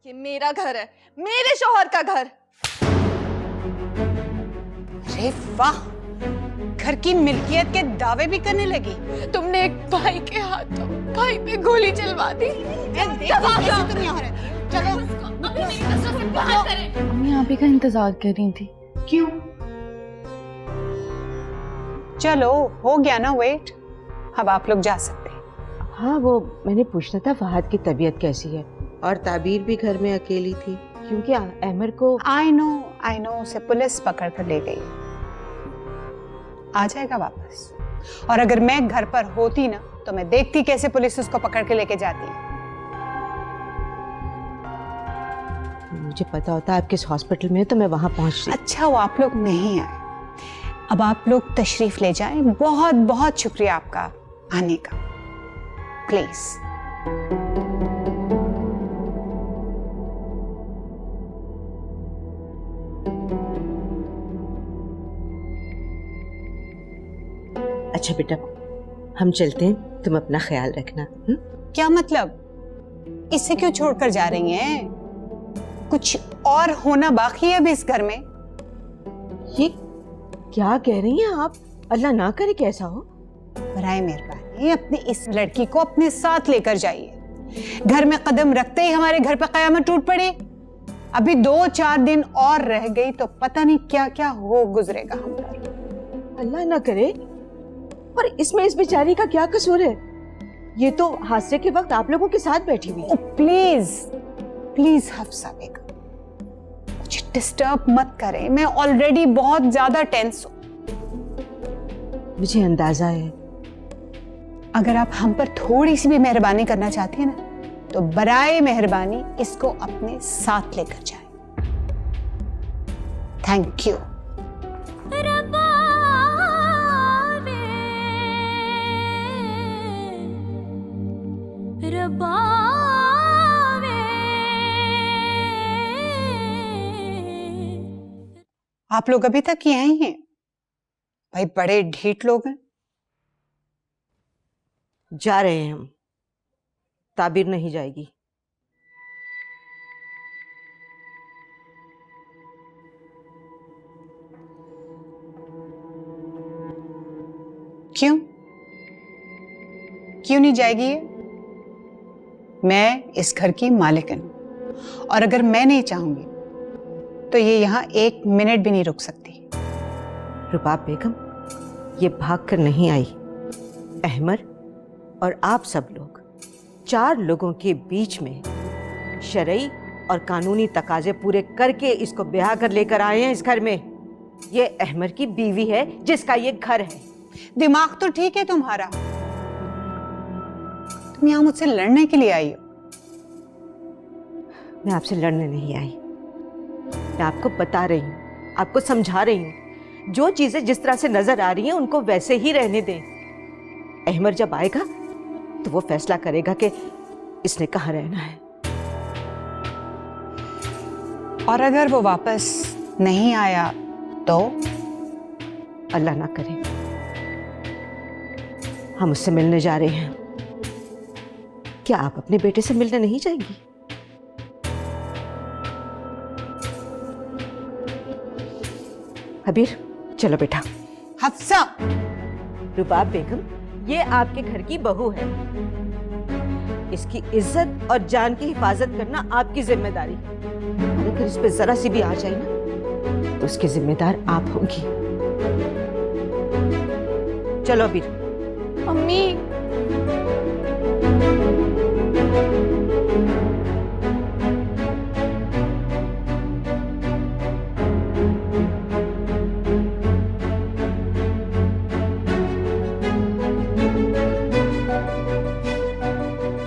ये मेरा घर है, मेरे शौहर का घर। अरे वाह, घर की मिल्कियत के दावे भी करने लगी। तुमने एक भाई के हाथों भाई पे गोली चलवा दी। तुम यहाँ रहती हो। चलो मम्मी आप ही का इंतजार कर रही थी। क्यों? चलो हो गया ना वेट, अब आप लोग जा सकते हैं। हाँ, वो मैंने पूछना था फहद की तबीयत कैसी है, और ताबीर भी घर में अकेली थी क्योंकि अहमर को आई नो उसे पुलिस पकड़ कर ले गई, आ जाएगा वापस। और अगर मैं घर पर होती ना तो मैं देखती कैसे पुलिस उसको पकड़ के लेके जाती है। मुझे पता होता आप किस हॉस्पिटल में है तो मैं वहां पहुंचती। अच्छा वो आप लोग नहीं आए, अब आप लोग तशरीफ ले जाएं। बहुत बहुत शुक्रिया आपका आने का, प्लीज। अच्छा बेटा, हम चलते हैं, तुम अपना ख्याल रखना। क्या मतलब? इसे क्यों छोड़कर जा रही हैं? कुछ और होना बाकी है अभी इस घर में। ये क्या कह रही हैं आप? अल्लाह ना करे कैसा हो। बराए मेहरबानी अपनी इस लड़की को अपने साथ लेकर जाइए। घर में कदम रखते ही हमारे घर पर कयामत टूट पड़ी। अभी 2-4 दिन और रह गई तो पता नहीं क्या क्या हो गुजरेगा हम पर। अल्लाह ना करे, पर इसमें इस बेचारी का क्या कसूर है? ये तो हादसे के वक्त आप लोगों के साथ बैठी हुई है। प्लीज प्लीज हफ्सा बेगम, मुझे डिस्टर्ब मत करें, मैं ऑलरेडी बहुत ज्यादा टेंस हूं। मुझे अंदाजा है। अगर आप हम पर थोड़ी सी भी मेहरबानी करना चाहती हैं ना तो बराए मेहरबानी इसको अपने साथ लेकर जाएं। Thank you. आप लोग अभी तक यहीं हैं? भाई बड़े ढीठ लोग हैं। जा रहे हैं हम, ताबीर नहीं जाएगी। क्यों क्यों नहीं जाएगी ये? मैं इस घर की मालिकन हूं और अगर मैं नहीं चाहूंगी तो ये यहां 1 मिनट भी नहीं रुक सकती। रुबाब बेगम, ये भाग कर नहीं आई। अहमर और आप सब लोग 4 लोगों के बीच में शरई और कानूनी तकाजे पूरे करके इसको ब्याह कर लेकर आए हैं इस घर में। ये अहमर की बीवी है जिसका ये घर है। दिमाग तो ठीक है तुम्हारा, तुम यहां मुझसे लड़ने के लिए आई हो। मैं आपसे लड़ने नहीं आई, मैं आपको बता रही हूँ, आपको समझा रही हूँ। जो चीजें जिस तरह से नजर आ रही हैं उनको वैसे ही रहने दें। अहमर जब आएगा तो वो फैसला करेगा कि इसने कहाँ रहना है। और अगर वो वापस नहीं आया तो? अल्लाह ना करे। हम उससे मिलने जा रहे हैं। क्या आप अपने बेटे से मिलने नहीं जाएंगी? हबीर, चलो बेटा। हफ्सा। रुबाब बेगम, ये आपके घर की बहू है। इसकी इज्जत और जान की हिफाजत करना आपकी जिम्मेदारी। और अगर इस पे जरा सी भी आ जाए ना तो उसकी जिम्मेदार आप होंगी। चलो हबीर। मम्मी,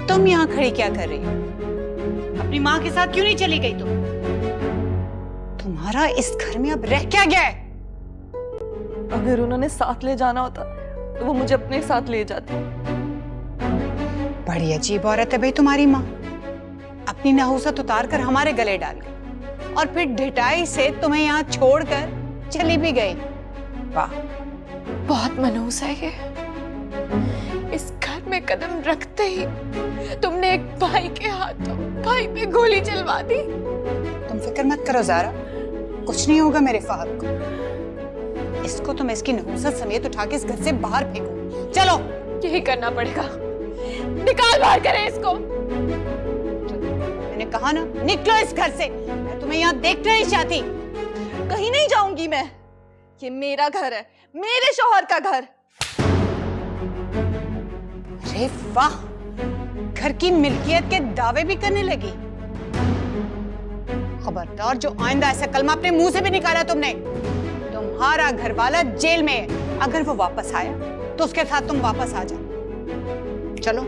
तुम यहाँ खड़ी क्या कर रही हो? अपनी माँ के साथ क्यों नहीं चली गई तुम? तुम्हारा इस घर में अब रह क्या गया है? अगर उन्होंने साथ ले जाना होता तो वो मुझे अपने साथ ले जाती। बड़ी अजीब औरत है भाई तुम्हारी माँ। अपनी नहुसत उतार कर हमारे गले डाल गई और फिर ढिठाई से तुम्हें यहाँ छोड़कर चली भी गई। वाह, बहुत मनहूस है ये। इस घर में पे कदम रखते ही तुमने एक भाई के हाथों भाई पे गोली चलवा दी। तुम फिक्र मत करो ज़ारा, कुछ नहीं होगा मेरे फहद को। इसको तुम इसकी नहुसत समेत उठा के इस घर से बाहर फेंको। चलो। यही करना पड़ेगा, निकाल बाहर करें इसको। मैंने कहा ना, निकलो इस घर से। मैं तुम्हें यहाँ देखना नहीं चाहती। कहीं नहीं जाऊंगी मैं, ये मेरा घर है, मेरे शौहर का घर। अरे वाह, घर की मिल्कियत के दावे भी करने लगी। खबरदार, जो आइंदा ऐसा कलमा अपने मुंह से भी निकाला तुमने। तुम्हारा घर वाला जेल में है, अगर वो वापस आया तो उसके साथ तुम वापस आ जाओ। चलो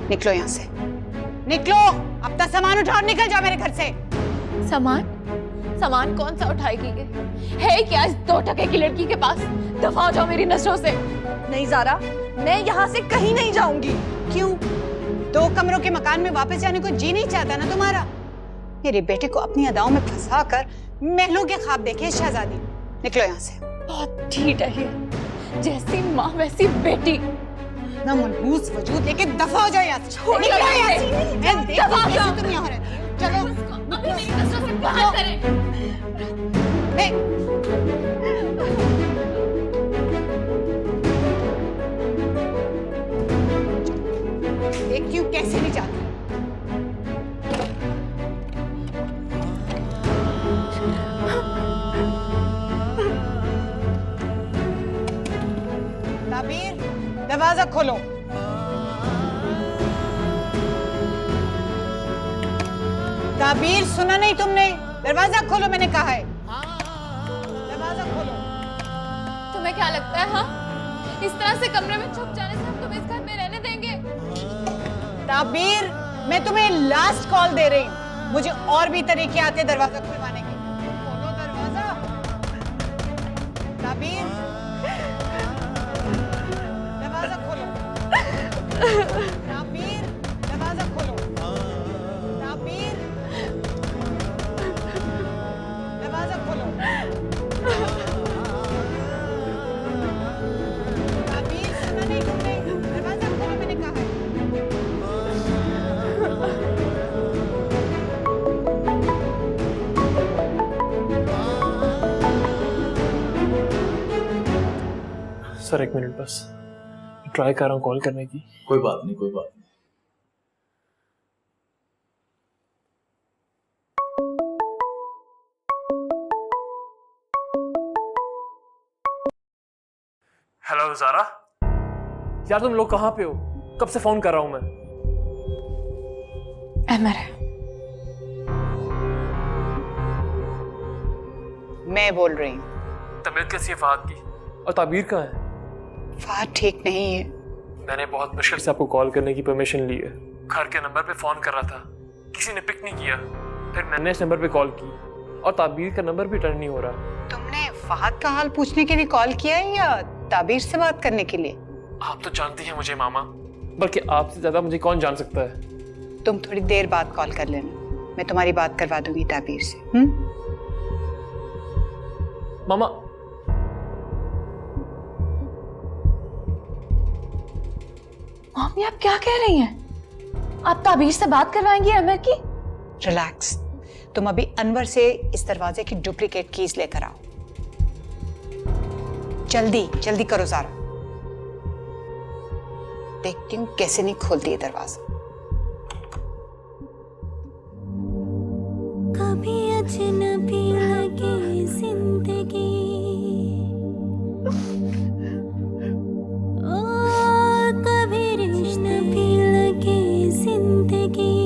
निकलो यहाँ से, निकलो। अपना सामान उठाओ, निकल जाओ मेरे घर से। सामान कौन सा उठाएगी? है क्या इस 2 टके की लड़की के पास? दफा हो जाओ मेरी नजरों से। नहीं ज़ारा, मैं यहाँ से कहीं नहीं जाऊंगी। क्यों? 2 कमरों के मकान में वापस जाने को जी नहीं चाहता ना तुम्हारा? मेरे बेटे को अपनी अदाओं में फंसा कर महलों के ख्वाब देखे शहजादी। निकलो यहाँ से। बहुत ढीठ है ये, जैसी माँ वैसी बेटी। ना मनहूस वजूद लेके दफा हो जाओ यहाँ से। छोड़ निकलो दो यहाँ इसे। से। मैं देखती दफा हूँ हो कैसे जाओ। तुम यहाँ रहती हो। चलो। अभी मेरी नजरों से बाहर करें। देखती हूँ कैसे नहीं जाती। ताबीर, दरवाजा खोलो। ताबीर, सुना नहीं तुमने? दरवाजा खोलो, मैंने कहा है। दरवाजा खोलो। तुम्हें क्या लगता है, हाँ? इस तरह से कमरे में छुप जाने से हम तुम्हें इस घर में रहने देंगे? ताबीर, मैं तुम्हें लास्ट कॉल दे रही हूँ। मुझे और भी तरीके आते हैं दरवाजा खुलवाने के। खोलो दरवाजा। ताबीर, दरवाजा खोलो। ताबीर, दरवाजा खोलो। ताबीर, दरवाजा खोलो। ताबीर, सुना नहीं तुमने? दरवाजा खोलो, मैंने कहा है। सर 1 मिनट बस, ट्राई कर रहा हूँ कॉल करने की। कोई बात नहीं, कोई बात नहीं। हेलो ज़ारा, यार तुम लोग कहाँ पे हो? कब से फोन कर रहा हूँ मैं। अहमर है। मैं बोल रही हूँ। तबीयत कैसी है फहद की? और ताबीर कहाँ है? फहद ठीक नहीं है। मैंने बहुत मुश्किल से आपको कॉल करने की परमिशन ली है। घर के नंबर पे फोन कर रहा था, किसी ने पिक नहीं किया। फिर मैंने इस नंबर पे कॉल की और ताबीर का नंबर भी टर्न नहीं हो रहा। तुमने फहद का हाल पूछने के लिए कॉल किया है या ताबीर से बात करने के लिए? आप तो जानती हैं मुझे मामा, बल्कि आपसे ज्यादा मुझे कौन जान सकता है। तुम थोड़ी देर बाद कॉल कर लेना, मैं तुम्हारी बात करवा दूंगी ताबीर से। मामा, मम्मी आप क्या कह रही हैं? आप ताबीर से बात करवाएंगी अहमर की? रिलैक्स, तुम अभी अनवर से इस दरवाजे की डुप्लीकेट कीज लेकर आओ। जल्दी जल्दी करो ज़ारा, देखती हूँ कैसे नहीं खोलती है दरवाजा। कभी अजनबी लगे जिंदगी, ओ कभी रिश्ता भी लगे जिंदगी।